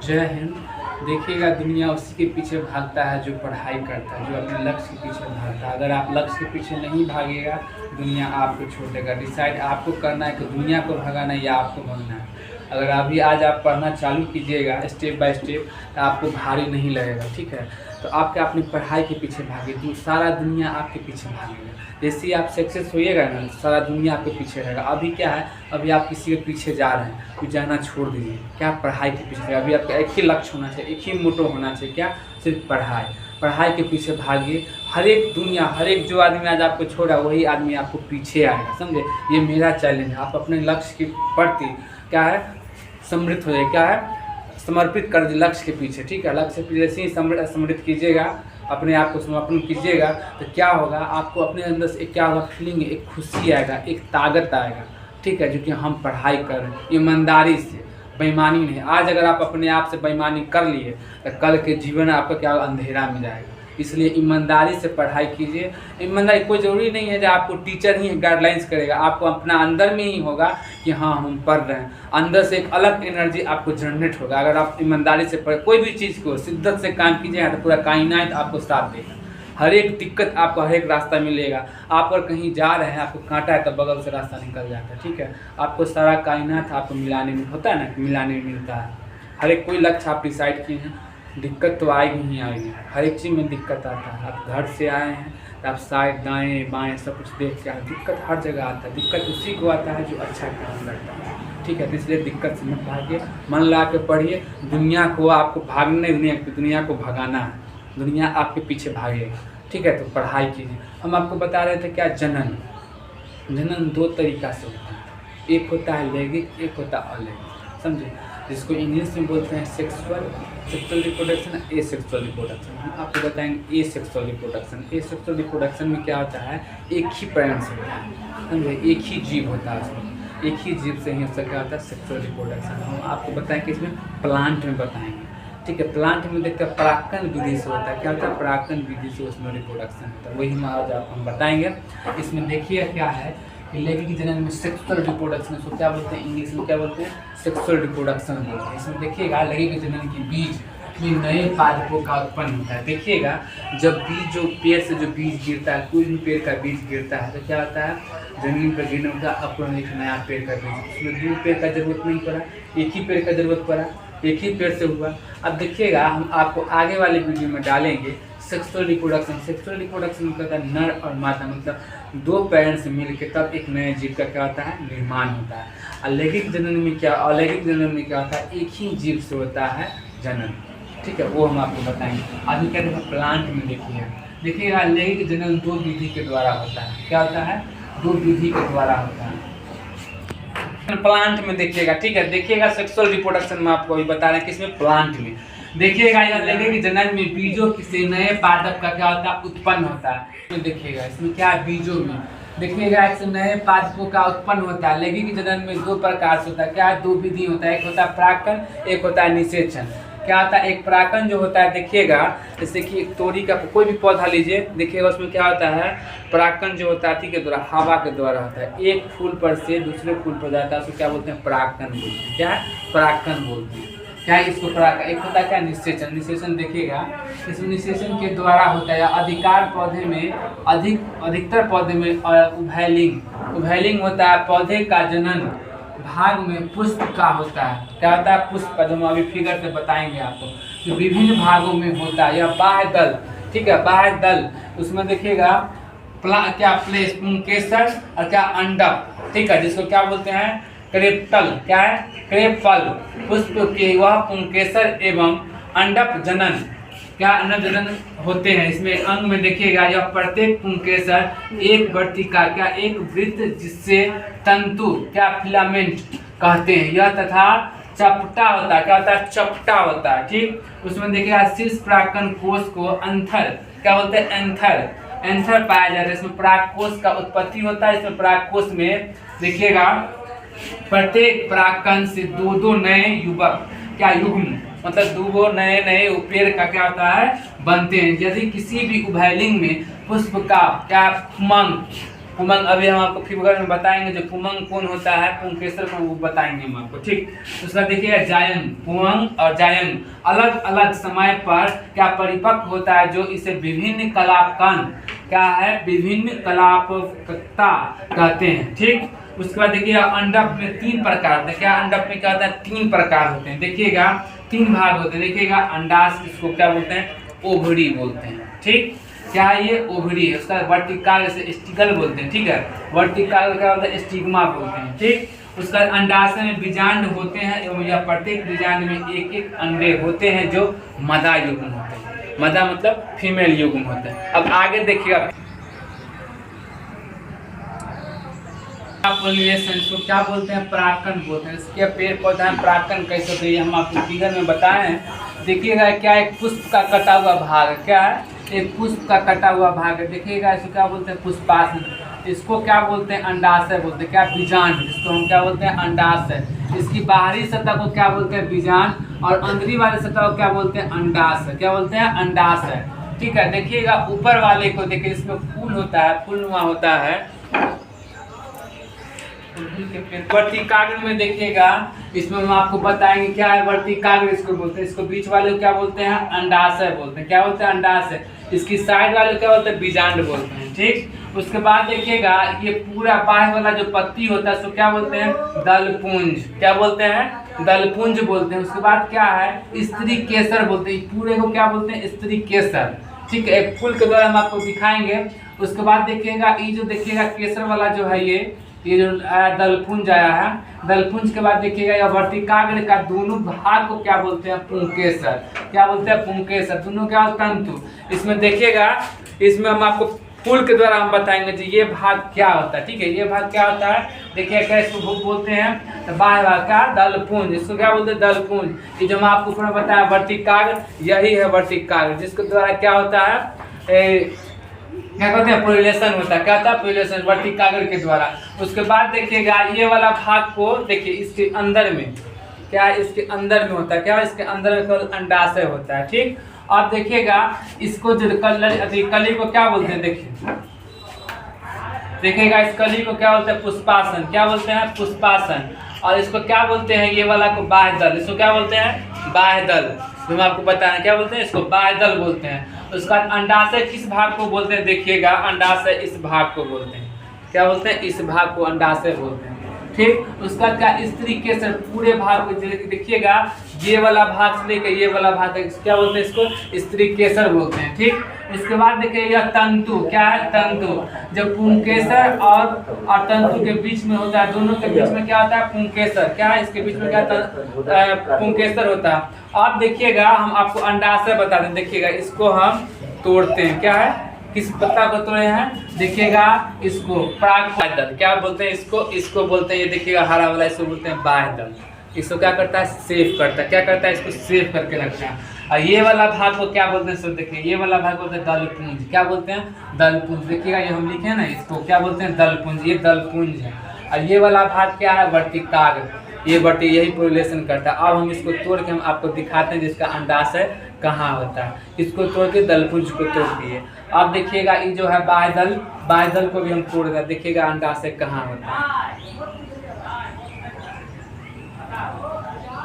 जय हिंद। देखिएगा, दुनिया उसी के पीछे भागता है जो पढ़ाई करता है, जो अपने लक्ष्य के पीछे भागता है। अगर आप लक्ष्य के पीछे नहीं भागेगा, दुनिया आपको छोड़ देगा। डिसाइड आपको करना है कि दुनिया को भगाना है या आपको भगना है। अगर अभी आज आप पढ़ना चालू कीजिएगा स्टेप बाय स्टेप, तो आपको भारी नहीं लगेगा। ठीक है, तो आपके अपनी पढ़ाई के पीछे भागे तो सारा दुनिया आपके पीछे भागेगा। जैसे ही आप सक्सेस होइएगा ना, सारा दुनिया आपके पीछे रहेगा। अभी क्या है, अभी आप किसी के पीछे जा रहे हैं, तो जाना छोड़ दीजिए। क्या पढ़ाई के पीछे, अभी आपका एक ही लक्ष्य होना चाहिए, एक ही मोटो होना चाहिए। क्या? सिर्फ पढ़ाई। पढ़ाई के पीछे भागिए। हर एक दुनिया, हर एक जो आदमी आज आपको छोड़ा, वही आदमी आपको पीछे आएगा। समझे? ये मेरा चैलेंज है। आप अपने लक्ष्य के प्रति क्या है, समृद्ध हो जाए। क्या है, समर्पित कर दीजिए लक्ष्य के पीछे। ठीक है, लक्ष्य के जैसे ही समर्पित कीजिएगा, अपने आप को समर्पण कीजिएगा, तो क्या होगा, आपको अपने अंदर से क्या होगा, फीलिंग, एक खुशी आएगा, एक ताकत आएगा। ठीक है, जो कि हम पढ़ाई कर रहे हैं ईमानदारी से, बेईमानी नहीं। आज अगर आप अपने आप से बेईमानी कर लिए, तो कल के जीवन आपका क्या अंधेरा में जाएगा। इसलिए ईमानदारी से पढ़ाई कीजिए। ईमानदारी कोई ज़रूरी नहीं है कि आपको टीचर ही गाइडलाइंस करेगा, आपको अपना अंदर में ही होगा कि हाँ हम पढ़ रहे हैं। अंदर से एक अलग एनर्जी आपको जनरेट होगा। अगर आप ईमानदारी से कोई भी चीज़ को शिद्दत से काम कीजिएगा, तो पूरा कायनात आपको साथ देगा। हर एक दिक्कत आपको हर एक रास्ता मिलेगा। आप अगर कहीं जा रहे हैं, आपको कांटा है, तो बगल से रास्ता निकल जाता है। ठीक है, आपको सारा कायनात आपको मिलाने में होता है ना, मिलाने में मिलता है। हर एक कोई लक्ष्य आप डिसाइड किए हैं, दिक्कत तो आएगी ही आएगी। हर एक चीज़ में दिक्कत आता है। आप घर से आए हैं, तो आप साइड दाएँ बाएँ सब कुछ देख के आए, दिक्कत हर जगह आता है। दिक्कत उसी को आता है जो अच्छा काम करता है। ठीक है, तो इसलिए दिक्कत से मत भागिए, मन ला के पढ़िए। दुनिया को आपको भागना नहीं, दुनिया को भगाना है। दुनिया आपके पीछे भागेगा। ठीक है, तो पढ़ाई कीजिए। हम आपको बता रहे थे क्या, जनन। जनन दो तरीक़ा से होता है, एक होता है लैंगिक, एक होता है अलैंगिक। समझे? जिसको इंग्लिश में बोलते हैं सेक्सुअल रिप्रोडक्शन, एसेक्सुअल रिप्रोडक्शन। हम आपको बताएंगे एसेक्सुअल रिप्रोडक्शन। एसेक्सुअल रिप्रोडक्शन में क्या होता है, एक ही पेरेंट्स होता है। समझे? एक ही जीव होता है, उसमें एक ही जीव से ही उसका क्या होता है, सेक्सुअल रिप्रोडक्शन। हम आपको बताएंगे इसमें प्लांट में बताएंगे। ठीक है, प्लांट में देखते हैं परागकण विधि से होता है। क्या होता है, परागकण विधि से उसमें रिप्रोडक्शन होता है। वही हम आज आपको हम बताएंगे। इसमें देखिए क्या है, लैंगिक जनन में सेक्सुअल रिप्रोडक्शन, इसको क्या बोलते हैं, इंग्लिश में क्या बोलते हैं, सेक्सुअल रिप्रोडक्शन बोलते हैं। इसमें देखिएगा, लैंगिक जनन की बीज में नए पादपों का उत्पन्न होता है। देखिएगा, जब बीज, जो पेड़ से जो बीज गिरता है, कोई भी पेड़ का बीज गिरता है, तो क्या होता है, जमीन पर गिरने का अपना एक नया पेड़ का बीज। उसमें दो पेड़ का जरूरत नहीं पड़ा, एक ही पेड़ का जरूरत पड़ा, एक ही पेड़ से हुआ। अब देखिएगा, हम आपको आगे वाले वीडियो में डालेंगे सेक्सुअल रिप्रोडक्शन। सेक्सुअल रिप्रोडक्शन में क्या होता है, नर और मादा, मतलब दो पेरेंट्स मिल के तब एक नए जीव का क्या होता है, निर्माण होता है। अलैंगिक जनन में क्या, अलैंगिक जनन में क्या होता है, एक ही जीव से होता है जनन। ठीक है, वो हम आपको बताएंगे। अभी क्या देखिए, प्लांट में देखिएगा, अलैंगिक जनन दो विधि के द्वारा होता है। क्या होता है, दो विधि के द्वारा होता है प्लांट में। देखिएगा, ठीक है, देखिएगा सेक्सुअल रिप्रोडक्शन में आपको अभी बता रहे हैं, किसमें, प्लांट में। देखिएगा, यह लैंगिक जनन में बीजों से नए पादप का क्या होता है, उत्पन्न होता है। देखिएगा, इसमें क्या है, बीजों में देखिएगा इससे नए पादपों का उत्पन्न होता है। लैंगिक जनन में दो प्रकार से होता है। क्या है, दो विधि होता है, एक होता है परागकण, एक होता है निषेचन। क्या होता है, एक परागकण जो होता है, देखिएगा जैसे कि एक तोरी का कोई भी पौधा लीजिए, देखिएगा उसमें क्या होता है, परागकण जो होता है, ठीक है, द्वारा, हवा के द्वारा होता है। एक फूल पर से दूसरे फूल पर जाता है, उसको क्या बोलते हैं, परागकण बोलते हैं। क्या है, परागकण बोलते हैं। क्या है, इसको परागकण। एक होता है क्या, निषेचन। निषेचन देखिएगा, इसमें निषेचन के द्वारा होता है, अधिकार पौधे में, अधिकतर पौधे में उभयलिंग होता है। पौधे का जनन भाग में पुष्प का होता है। क्या होता है, पुष्प का, जो हम अभी फिगर से बताएंगे आपको, जो विभिन्न भागों में होता है। यह बाह्य दल, ठीक है, बाह्य दल, उसमें देखिएगा क्या, प्लेस, पुंकेसर और क्या, अंडक। ठीक है, जिसको क्या बोलते हैं, क्रेपटल। क्या है, क्रेपफल। पुष्प के वह पुंकेसर एवं अंडक जनन, क्या अंडक जनन होते हैं। इसमें अंग में देखिएगा, यह प्रत्येक पुंकेसर एक वर्तिका, क्या, एक वृत्त, जिससे तंतु, क्या, फिलामेंट कहते हैं, यह तथा चपटा होता है। क्या होता है, चपटा होता है। ठीक, उसमें देखिएगा शीर्ष परागकण कोष को अंथर, क्या बोलते हैं, एंथर पाया जाता है। इसमें परागकोश का उत्पत्ति होता है। इसमें परागकोश में देखिएगा, प्रत्येक परागकण से दो दो नए युवक, क्या, युग्म, मतलब दो नए पेड़ का क्या होता है, बनते हैं। यदि किसी भी उभयलिंग में पुष्प का क्या, पुमंग अभी हम आपको फिगर में बताएंगे, जो पुमंग कौन होता है, पुंकेसर कौन, वो बताएंगे हम आपको, ठीक। उसका देखिएगा जायंग, पुमंग और जायंग अलग अलग समय पर क्या परिपक्व होता है, जो इसे विभिन्न कलापकन क्या है, विभिन्न कलापकता कहते हैं, ठीक। उसके बाद देखिएगा अंडक में 3 प्रकार होते हैं, क्या अंडक में क्या होता है, 3 प्रकार होते हैं, देखिएगा 3 भाग होते हैं, देखिएगा अंडाशय, इसको क्या बोलते हैं, ओवरी बोलते हैं, ठीक। क्या है ये, ओवरी है। उसका वर्टिकल से स्टिकल बोलते हैं, ठीक है, वर्टिकल क्या बोलते हैं, स्टिग्मा बोलते हैं, ठीक। उसका अंडाशय में बीजांड होते हैं एवं यह प्रत्येक बीजांड में एक एक अंडे होते हैं जो मदा युग्म होते हैं, मदा मतलब फीमेल युग्म होते हैं। अब आगे देखिएगा पोलिनेशन को क्या बोलते हैं, परागकण बोलते हैं। इसके पेड़ पौधा में परागकण कैसे होते हैं हम आपको फिगर में बताए हैं। देखिएगा क्या एक पुष्प का कटा हुआ भाग है, क्या है, एक पुष्प का कटा हुआ भाग है, देखिएगा इसको क्या बोलते हैं, पुष्पासन। इसको क्या बोलते हैं, अंडाशय बोलते हैं, क्या, बीजांड, जिसको हम क्या बोलते हैं, अंडाशय। इसकी बाहरी सतह को क्या बोलते हैं, बीजांड, और अंदरी वाली सतह को क्या बोलते हैं, अंडाशय, क्या बोलते हैं, अंडाशय, ठीक है। देखिएगा ऊपर वाले को देखिए, इसमें फूल होता है, फूलनुमा होता है। वर्तिकाग्र में देखिएगा, इसमें हम आपको बताएंगे क्या है वर्तिकाग्र, इसको बोलते हैं। इसको बीच वाले को क्या बोलते हैं, अंडाशय बोलते हैं, क्या बोलते हैं, अंडाशय। इसकी साइड वाले को क्या बोलते हैं, बीजांड बोलते हैं, ठीक। उसके बाद देखिएगा ये पूरा बाह्य वाला जो पत्ती होता है उसको क्या बोलते हैं, दलपुंज, क्या बोलते हैं, दलपुंज बोलते हैं। उसके बाद क्या है, स्त्री केसर बोलते हैं, पूरे को क्या बोलते हैं, स्त्री केसर, ठीक है। एक फूल के द्वारा हम आपको दिखाएंगे। उसके बाद देखिएगा ये जो देखिएगा केसर वाला जो है, ये जो दलपुंज आया है, दलपुंज के बाद देखिएगा यह वर्तिकाग्र का दोनों भाग को क्या बोलते हैं, पुंकेसर, क्या बोलते हैं, पुंकेसर, दोनों क्या तंतु। इसमें देखिएगा, इसमें हम आपको फूल के द्वारा हम बताएंगे जी ये भाग क्या होता है, ठीक है। ये भाग क्या होता है, देखिए क्या इसको बोलते हैं, तो बाह्य भाग का दलपुंज, इसको क्या बोलते हैं, दलपुंज। ये जो हम आपको ऊपर बताया वर्तिकाग्र, यही है वर्तिकाग्र, जिसके द्वारा क्या होता है, क्या कहते हैं, पोलिनेशन होता है, क्या होता है, पोलिनेशन, वर्तिकाग्र के द्वारा। उसके बाद देखिएगा ये वाला भाग को देखिए, इसके अंदर में क्या है, इसके अंदर में होता है, क्या, इसके अंदर में केवल अंडाशय होता है, ठीक। अब देखिएगा इसको जो कली को क्या बोलते हैं, देखिएगा इस कली को क्या बोलते हैं, पुष्पासन, क्या बोलते हैं, पुष्पासन। और इसको क्या बोलते हैं, ये वाला को बाह्य दल, इसको क्या बोलते हैं, बाह्य दल, जो मैं आपको बताया क्या बोलते हैं, इसको बाह्य दल बोलते हैं। उसका अंडाशय किस भाग को बोलते हैं, देखिएगा अंडाशय इस भाग को बोलते हैं, क्या बोलते हैं, इस भाग को अंडाशय बोलते हैं, ठीक। उसका क्या, स्त्री केसर, पूरे भाग को देखिएगा, ये वाला भाग से लेकर ये वाला भाग क्या बोलते हैं, इसको स्त्री केसर बोलते हैं, ठीक। इसके बाद देखिए यह तंतु, क्या है, तंतु, जब पुंकेसर और तंतु के बीच में होता है, दोनों के बीच में क्या होता है, पुंकेसर, क्या है, इसके बीच में क्या पुंकेसर होता है। अब देखिएगा हम आपको अंडाशय बता दें, देखिएगा इसको हम तोड़ते हैं, क्या है, किस पत्ता को तोड़े हैं, देखिएगा इसको परागदल, क्या बोलते हैं, इसको बोलते हैं, ये देखिएगा हरा वाला, इसको बोलते हैं बाह्यदल। इसको क्या करता है, सेव करता है, क्या करता है, इसको सेव करके रखता है। और ये वाला भाग को क्या बोलते हैं, सर देखिए ये वाला भाग बोलते हैं दलपुंज, क्या बोलते हैं, दलपुंज। देखिएगा ये हम लिखे हैं ना, इसको क्या बोलते हैं, दलपुंज, ये दलपुंज है। और ये वाला भाग क्या है, वर्तिकाग्र, ये यही पोलिनेशन करता है। अब हम इसको तोड़ के हम आपको दिखाते हैं जिसका अंडाशय कहाँ होता है। इसको तोड़ के दलपुंज को तोड़ दिए। अब देखिएगा ये जो है बाह्यदल को भी हम तोड़ दें, देखिएगा अंडाशय कहाँ होता है,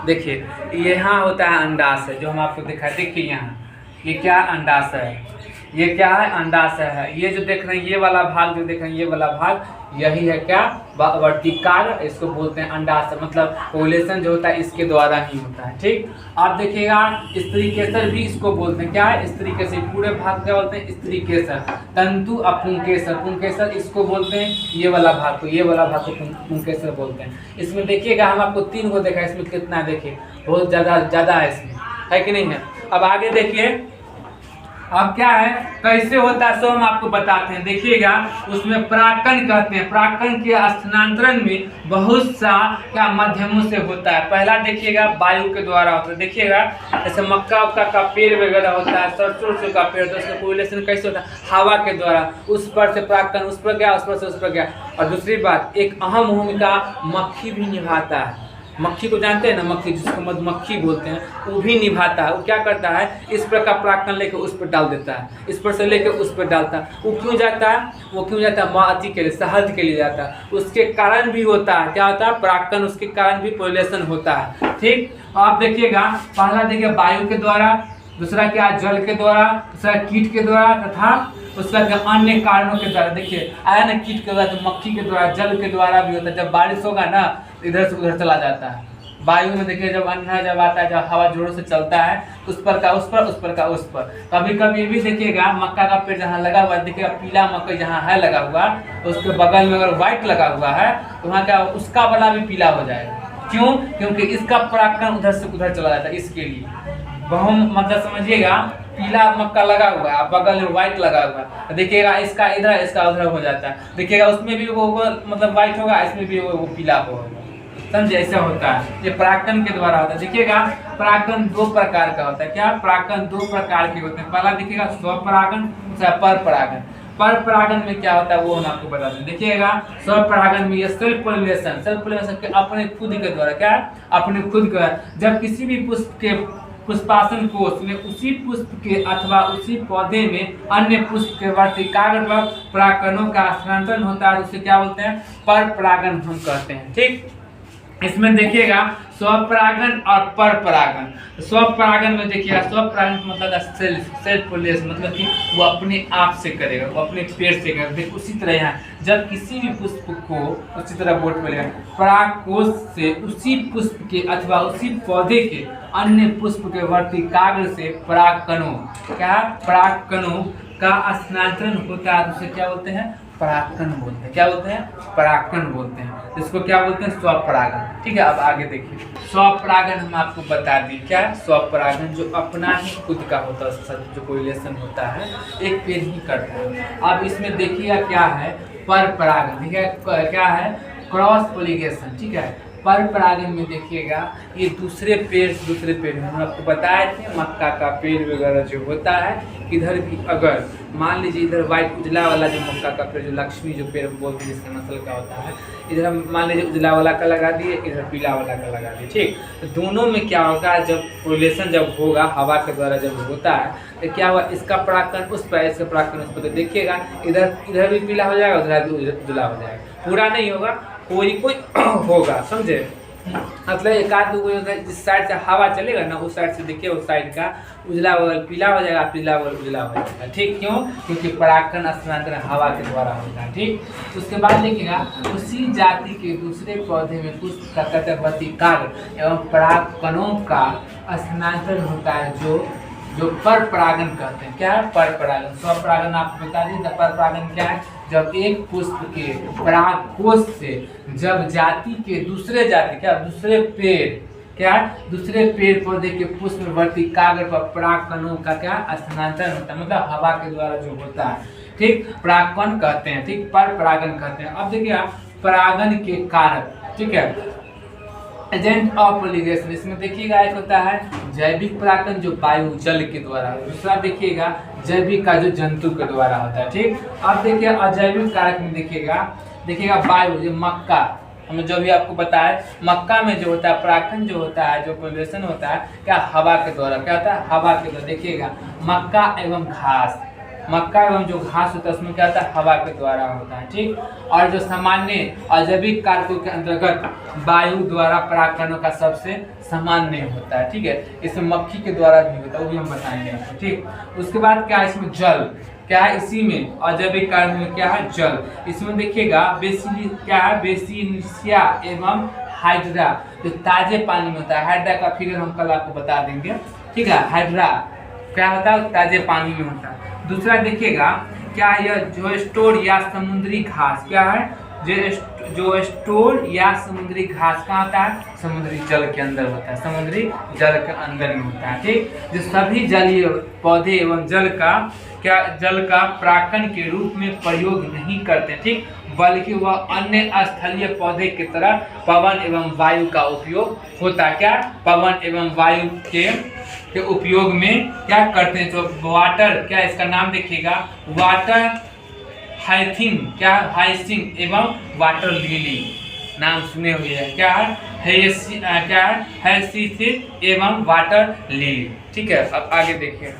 देखिए यहाँ होता है अंडाशय, जो हम आपको दिखाए, देखिए यहाँ ये क्या अंडाशय है, ये क्या है, अंडाशय है। ये जो देख रहे हैं ये वाला भाग, जो देख रहे हैं ये वाला भाग, यही है क्या, वर्तिकाग्र, इसको बोलते हैं अंडाशय, मतलब पोलिनेशन जो होता है इसके द्वारा ही होता है, ठीक। आप देखिएगा स्त्री केसर भी इसको बोलते हैं, क्या है, स्त्री केसर, पूरे भाग क्या बोलते हैं, स्त्री केसर। तंतु और पुंकेसर, पुंकेसर इसको बोलते हैं, ये वाला भाग को, ये वाला भाग को पुंकेसर बोलते हैं। इसमें देखिएगा हम आपको 3 को देखा, इसमें कितना देखिए, बहुत ज़्यादा है इसमें, है कि नहीं है। अब आगे देखिए, अब क्या है, कैसे होता है सो हम आपको बताते हैं। देखिएगा उसमें परागकण कहते हैं, परागकण के स्थानांतरण में बहुत सा क्या माध्यमों से होता है। पहला देखिएगा वायु के द्वारा होता है, देखिएगा जैसे मक्का का पेड़ वगैरह होता है, सरसों का पेड़, तो उसका पोलिनेशन कैसे होता है, हवा के द्वारा, उस पर से परागकण उस पर गया, उस पर से उस पर गया। और दूसरी बात, एक अहम भूमिका मक्खी भी निभाता है, मक्खी को जानते हैं ना, मक्खी जिसको मधुमक्खी बोलते हैं, वो भी निभाता है। वो क्या करता है, इस पर का परागकण लेकर उस पर डाल देता है, इस पर से लेकर उस पर डालता है। वो क्यों जाता है, वो क्यों जाता है, माती के लिए, शहद के लिए जाता है। उसके कारण भी होता है, क्या होता है, परागकण, उसके कारण भी पॉलिनेशन होता है। ठीक, आप देखिएगा, पहला देखिए वायु के द्वारा, दूसरा क्या, जल के द्वारा, दूसरा कीट के द्वारा, तथा उसका अन्य कारणों के द्वारा। देखिए आया ना, कीट के द्वारा, तो मक्खी के द्वारा, जल के द्वारा भी होता है। जब बारिश होगा ना, इधर से उधर चला जाता है। वायु में देखिए, जब अंधेरा जब आता है, जब हवा जोरों से चलता है, उस पर का उस पर, उस पर का उस पर। कभी कभी ये भी देखिएगा, मक्का का पेड़ जहाँ लगा हुआ है, देखिएगा पीला मकई जहाँ है लगा हुआ, तो उसके बगल में अगर व्हाइट लगा हुआ है, तो वहाँ क्या, उसका वाला भी पीला हो जाएगा। क्यों, क्योंकि इसका परागकण उधर से उधर चला जाता है। इसके लिए बहुम मतलब समझिएगा, पीला मक्का लगा हुआ है, बगल में व्हाइट लगा हुआ है, देखिएगा इसका इधर, इसका उधर हो जाता है। देखिएगा उसमें भी वो मतलब व्हाइट होगा, इसमें भी वो पीला होगा। समझे, ऐसा होता है, ये परागकण के द्वारा होता है। देखिएगा परागकण दो प्रकार का होता है। क्या, परागकण दो प्रकार के होते हैं। पहला देखिएगा स्वपरागण, दूसरा परपरागण। परपरागण में क्या होता है वो हम आपको बता दें। देखिएगा स्वपरागण में ये सेल्फ पोलिनेशन, सेल्फ पोलिनेशन के अपने खुद के द्वारा, क्या, अपने खुद के, जब किसी भी पुष्प के पुष्पासन कोश में उसी पुष्प के अथवा उसी पौधे में अन्य पुष्प के वर्तिकाग्र पर परागकणों का स्थानांतरण होता है, उसे क्या बोलते हैं, परपरागण हम कहते हैं। ठीक, इसमें देखिएगा स्वपरागण और परपरागण। स्वपरागण में देखिएगा, स्वपरागण मतलब सेल्फ पोलिनेशन, मतलब कि वो अपने आप से करेगा, वो अपने पेड़ से करेगा। उसी तरह यहाँ जब किसी भी पुष्प को, उसी तरह बोर्ड में लेगा, परागकोश से उसी पुष्प के अथवा उसी पौधे के अन्य पुष्प के वर्तिकाग्र से परागकणों, क्या, परागकणों का स्थानांतरण होता है, उसे क्या बोलते हैं, परागकण बोलते हैं। क्या बोलते हैं, परागकण बोलते हैं। इसको क्या बोलते हैं, स्वपरागण। ठीक है, अब आगे देखिए, स्वपरागण हम आपको बता दें। क्या, स्वपरागण जो अपना ही खुद का होता है, जो कोरिलेशन होता है, एक पेड़ ही करता है। अब इसमें देखिएगा क्या है, परपरागण। ठीक है, क्या है, क्रॉस पोलिनेशन। ठीक है, परपरागण में देखिएगा, ये दूसरे पेड़ हम आपको बताए थे, मक्का का पेड़ वगैरह जो होता है, इधर भी अगर मान लीजिए इधर व्हाइट उजला वाला जो मक्का का पेड़, जो लक्ष्मी जो पेड़ बोलते हैं, जिसका नस्ल का होता है, इधर हम मान लीजिए उजला वाला का लगा दिए, इधर पीला वाला का लगा दिए। ठीक, तो दोनों में क्या होगा, जब पोलिनेशन जब होगा हवा के द्वारा जब होता है, तो क्या हुआ, इसका परागकण उस पर, इसका परागकण उस पर, तो देखिएगा इधर भी पीला हो जाएगा, उधर भी उजला हो जाएगा। पूरा नहीं होगा, कोई होगा। समझे, मतलब एक आध दो जिस साइड से हवा चलेगा ना, उस साइड से देखिए, उस साइड का उजला बगल पीला हो जाएगा, पीला बगल उजला हो जाएगा। ठीक, क्यों, क्योंकि परागकण स्थानांतरण हवा के द्वारा होता है। ठीक, उसके बाद देखिएगा, उसी जाति के दूसरे पौधे में पुष्प का वर्तिकाग्र एवं परागकणों का स्थानांतरण होता है, जो परपरागण कहते हैं। क्या है, परपरागण। स्वपरागण आपको बता दें, परपरागण क्या है, जब एक पुष्प के परागकोश से जब जाति के दूसरे जाति, क्या, दूसरे पेड़, क्या, दूसरे पेड़ पौधे के पुष्प वर्तिकाग्र पर परागकणों का क्या स्थानांतरण होता है, मतलब हवा के द्वारा जो होता है। ठीक, परागकण कहते हैं। ठीक, परपरागण कहते हैं। अब देखिए परागण के कारक। ठीक है, एजेंट ऑफ पोलिनेशन, इसमें देखिएगा एक होता है जैविक परागकण जो वायु जल के द्वारा, दूसरा देखिएगा जैविक का जो जंतु के द्वारा होता है। ठीक, अब देखिए अजैविक कारक में देखिएगा वायु, जो मक्का हमें जो भी आपको बताया, मक्का में जो होता है परागकण जो होता है, जो पोलिनेशन होता है, क्या, हवा के द्वारा। क्या होता है, हवा के द्वारा। देखिएगा मक्का एवं घास, मक्का एवं जो घास होता है उसमें क्या होता है, हवा के द्वारा होता है। ठीक, और जो सामान्य अजैविक कारकों के अंतर्गत वायु द्वारा परागकणों का सबसे सामान्य होता है। ठीक है, इसमें मक्खी के द्वारा भी होता है, वो भी हम बताएंगे आपको। ठीक, उसके बाद क्या है, इसमें जल, क्या है, इसी में अजैविक कारक में क्या है, जल। इसमें देखिएगा बेसिनिया एवं हाइड्रा, जो ताजे पानी में होता है। हाइड्रा का फिगर हम कल आपको बता देंगे। ठीक है, हाइड्रा क्या होता है, ताजे पानी में होता है। दूसरा देखिएगा क्या, यह जो स्टोर या समुद्री घास, क्या है, जो स्टोर या समुद्री घास कहाँ होता है, समुद्री जल के अंदर होता है, समुद्री जल के अंदर में होता है। ठीक, जो सभी जलीय पौधे एवं जल का परागकण के रूप में प्रयोग नहीं करते। ठीक, बल्कि वह अन्य स्थलीय पौधे की तरह पवन एवं वायु का उपयोग होता है। क्या, पवन एवं वायु के उपयोग में क्या करते हैं, जो वाटर, क्या, इसका नाम देखिएगा, वाटर हाइथिंग, क्या, हाइसिंग एवं वाटर लिली, नाम सुने हुए हैं। क्या है, क्या है सीसिड एवं वाटर लिली। ठीक है, अब आगे देखिए।